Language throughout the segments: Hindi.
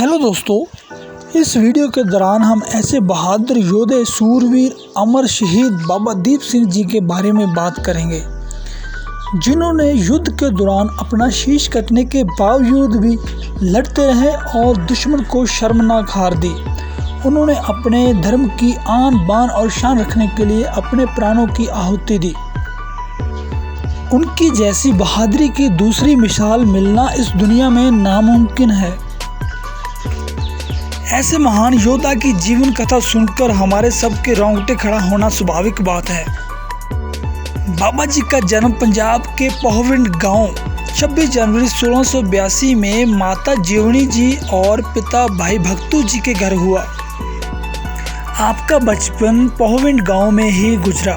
हेलो दोस्तों, इस वीडियो के दौरान हम ऐसे बहादुर योद्धे, सूरवीर, अमर शहीद बाबा दीप सिंह जी के बारे में बात करेंगे, जिन्होंने युद्ध के दौरान अपना शीश कटने के बावजूद भी लड़ते रहे और दुश्मन को शर्मनाक हार दी। उन्होंने अपने धर्म की आन बान और शान रखने के लिए अपने प्राणों की आहुति दी। उनकी जैसी बहादुरी की दूसरी मिसाल मिलना इस दुनिया में नामुमकिन है। ऐसे महान योद्धा की जीवन कथा सुनकर हमारे सबके रोंगटे खड़ा होना स्वाभाविक बात है। बाबा जी का जन्म पंजाब के पोहविंड गांव 26 जनवरी 1682 में माता जीवनी जी और पिता भाई भक्तू जी के घर हुआ। आपका बचपन पोहविंड गांव में ही गुजरा।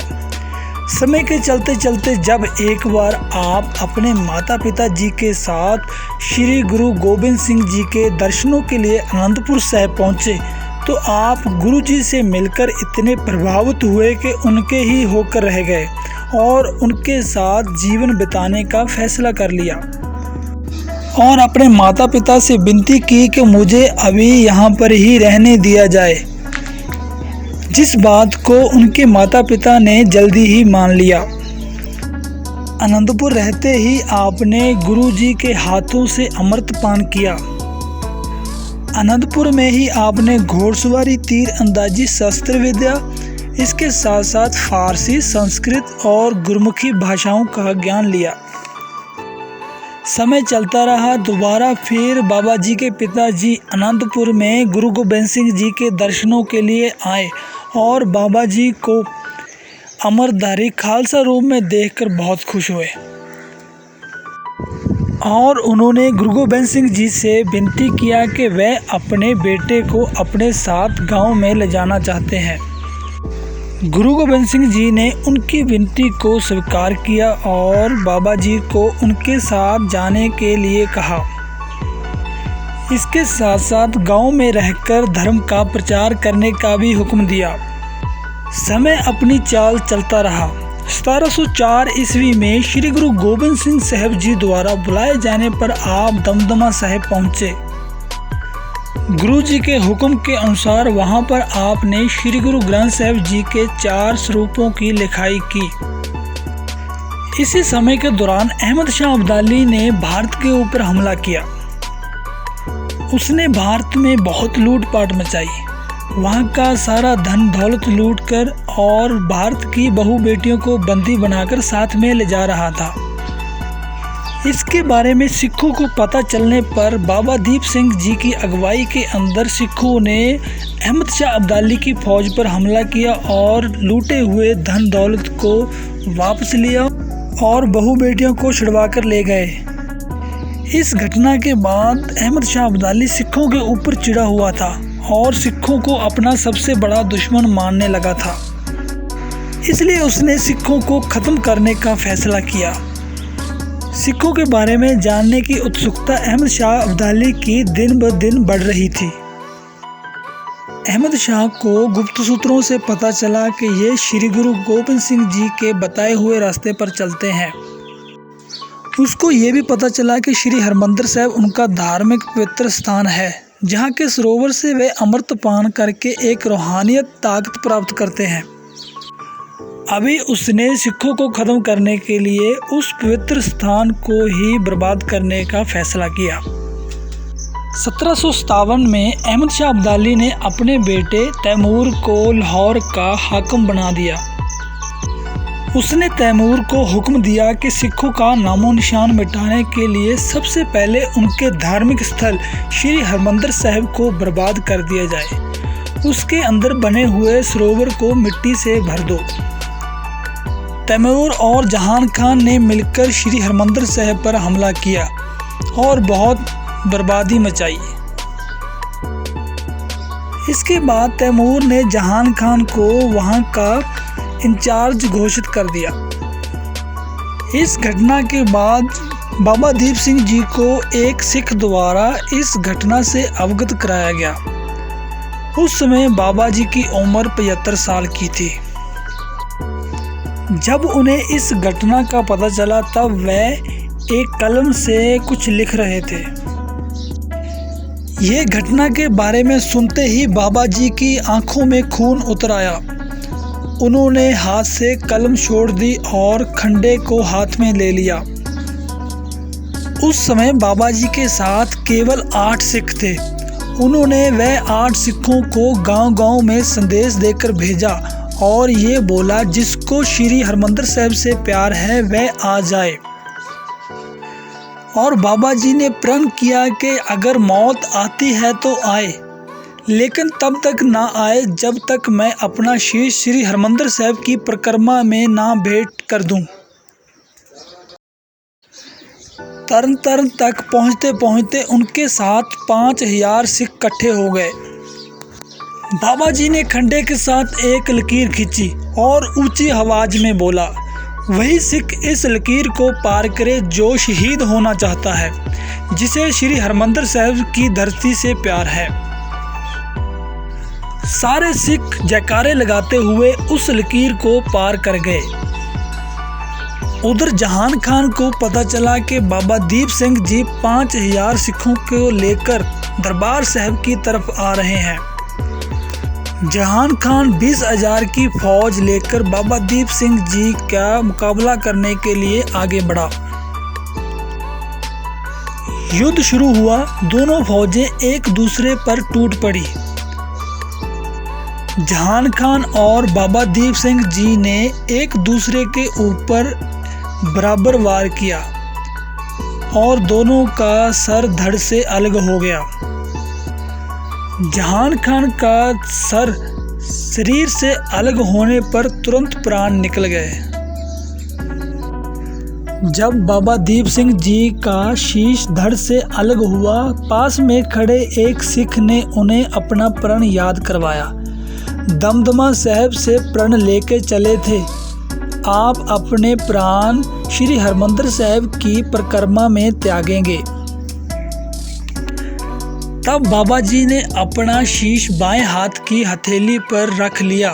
समय के चलते चलते जब एक बार आप अपने माता पिता जी के साथ श्री गुरु गोबिंद सिंह जी के दर्शनों के लिए आनंदपुर साहिब पहुंचे, तो आप गुरु जी से मिलकर इतने प्रभावित हुए कि उनके ही होकर रह गए और उनके साथ जीवन बिताने का फैसला कर लिया और अपने माता पिता से विनती की कि मुझे अभी यहाँ पर ही रहने दिया जाए, जिस बात को उनके माता पिता ने जल्दी ही मान लिया। आनंदपुर रहते ही आपने गुरु जी के हाथों से अमृत पान किया। आनंदपुर में ही आपने घोड़सवारी, तीर अंदाजी, शस्त्र विद्या, इसके साथ साथ फारसी, संस्कृत और गुरमुखी भाषाओं का ज्ञान लिया। समय चलता रहा। दोबारा फिर बाबा जी के पिताजी आनंदपुर में गुरु गोबिंद सिंह जी के दर्शनों के लिए आए और बाबा जी को अमरधारी खालसा रूप में देखकर बहुत खुश हुए और उन्होंने गुरु गोबिंद सिंह जी से विनती किया कि वह अपने बेटे को अपने साथ गांव में ले जाना चाहते हैं। गुरु गोबिंद सिंह जी ने उनकी विनती को स्वीकार किया और बाबा जी को उनके साथ जाने के लिए कहा। इसके साथ साथ गांव में रहकर धर्म का प्रचार करने का भी हुक्म दिया। समय अपनी चाल चलता रहा। 1704 ईस्वी में श्री गुरु गोबिंद सिंह साहिब जी द्वारा बुलाए जाने पर आप दमदमा साहिब पहुंचे। गुरु जी के हुक्म के अनुसार वहां पर आपने श्री गुरु ग्रंथ साहिब जी के 4 स्वरूपों की लिखाई की। इसी समय के दौरान अहमद शाह अब्दाली ने भारत के ऊपर हमला किया। उसने भारत में बहुत लूटपाट मचाई, वहां का सारा धन दौलत लूटकर और भारत की बहू बेटियों को बंदी बनाकर साथ में ले जा रहा था। इसके बारे में सिखों को पता चलने पर बाबा दीप सिंह जी की अगुवाई के अंदर सिखों ने अहमद शाह अब्दाली की फौज पर हमला किया और लूटे हुए धन दौलत को वापस लिया और बहू बेटियों को छुड़वा कर ले गए। इस घटना के बाद अहमद शाह अब्दाली सिखों के ऊपर चिढ़ा हुआ था और सिखों को अपना सबसे बड़ा दुश्मन मानने लगा था। इसलिए उसने सिखों को ख़त्म करने का फैसला किया। सिखों के बारे में जानने की उत्सुकता अहमद शाह अब्दाली की दिन ब दिन बढ़ रही थी। अहमद शाह को गुप्त सूत्रों से पता चला कि ये श्री गुरु गोबिंद सिंह जी के बताए हुए रास्ते पर चलते हैं। उसको ये भी पता चला कि श्री हरमंदिर साहिब उनका धार्मिक पवित्र स्थान है, जहाँ के सरोवर से वे अमृत पान करके एक रूहानियत ताकत प्राप्त करते हैं। अभी उसने सिखों को ख़त्म करने के लिए उस पवित्र स्थान को ही बर्बाद करने का फैसला किया। 1757 में अहमद शाह अब्दाली ने अपने बेटे तैमूर को लाहौर का हाकिम बना दिया। उसने तैमूर को हुक्म दिया कि सिखों का नामो निशान मिटाने के लिए सबसे पहले उनके धार्मिक स्थल श्री हरमंदिर साहिब को बर्बाद कर दिया जाए। उसके अंदर बने हुए सरोवर को मिट्टी से भर दो। तैमूर और जहान खान ने मिलकर श्री हरमंदिर साहिब पर हमला किया और बहुत बर्बादी मचाई। इसके बाद तैमूर ने जहान खान को वहां का इंचार्ज घोषित कर दिया। इस घटना के बाद बाबा दीप सिंह जी को एक सिख द्वारा इस घटना से अवगत कराया गया। उस समय बाबा जी की उम्र 75 साल की थी। जब उन्हें इस घटना का पता चला तब वह एक कलम से कुछ लिख रहे थे। ये घटना के बारे में सुनते ही बाबा जी की आंखों में खून उतर आया। उन्होंने हाथ से कलम छोड़ दी और खंडे को हाथ में ले लिया। उस समय बाबा जी के साथ केवल 8 सिख थे। उन्होंने वह 8 सिखों को गांव-गांव में संदेश देकर भेजा और ये बोला, जिसको श्री हरमंदिर साहिब से प्यार है वह आ जाए। और बाबा जी ने प्रण किया कि अगर मौत आती है तो आए, लेकिन तब तक ना आए जब तक मैं अपना शीश श्री हरमंदिर साहिब की परिक्रमा में ना भेंट कर दूं। तरन तारण तक पहुँचते पहुँचते उनके साथ 5000 सिख इकट्ठे हो गए। बाबा जी ने खंडे के साथ एक लकीर खींची और ऊंची आवाज में बोला, वही सिख इस लकीर को पार करे जो शहीद होना चाहता है, जिसे श्री हरमंदिर साहिब की धरती से प्यार है। सारे सिख जयकारे लगाते हुए उस लकीर को पार कर गए। उधर जहान खान को पता चला कि बाबा दीप सिंह जी 5000 सिखों को लेकर दरबार साहिब की तरफ आ रहे हैं। जहान खान 20,000 की फौज लेकर बाबा दीप सिंह जी का मुकाबला करने के लिए आगे बढ़ा। युद्ध शुरू हुआ। दोनों फौजें एक दूसरे पर टूट पड़ी। जहान खान और बाबा दीप सिंह जी ने एक दूसरे के ऊपर बराबर वार किया और दोनों का सर धड़ से अलग हो गया। जहान खान का सर शरीर से अलग होने पर तुरंत प्राण निकल गए। जब बाबा दीप सिंह जी का शीश धड़ से अलग हुआ, पास में खड़े एक सिख ने उन्हें अपना प्रण याद करवाया। दमदमा साहिब से प्रण लेके चले थे, आप अपने प्राण श्री हरमंदिर साहिब की परिक्रमा में त्यागेंगे। तब बाबा जी ने अपना शीश बाएं हाथ की हथेली पर रख लिया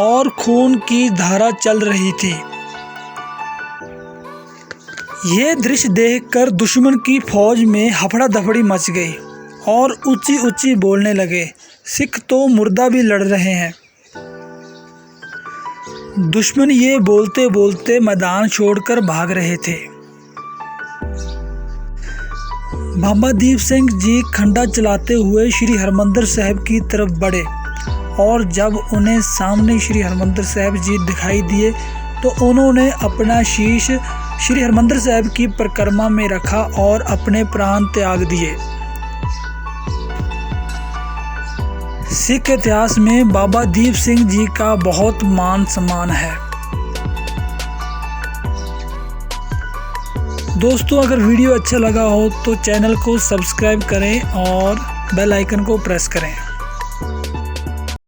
और खून की धारा चल रही थी। यह दृश्य देखकर दुश्मन की फौज में हफड़ा दफड़ी मच गई और ऊंची ऊंची बोलने लगे, सिख तो मुर्दा भी लड़ रहे हैं। दुश्मन ये बोलते बोलते मैदान छोड़कर भाग रहे थे। बाबा दीप सिंह जी खंडा चलाते हुए श्री हरमंदिर साहिब की तरफ बढ़े और जब उन्हें सामने श्री हरमंदिर साहिब जी दिखाई दिए तो उन्होंने अपना शीश श्री हरमंदिर साहिब की परिक्रमा में रखा और अपने प्राण त्याग दिए। सिख इतिहास में बाबा दीप सिंह जी का बहुत मान सम्मान है। दोस्तों, अगर वीडियो अच्छा लगा हो तो चैनल को सब्सक्राइब करें और बेल आइकन को प्रेस करें।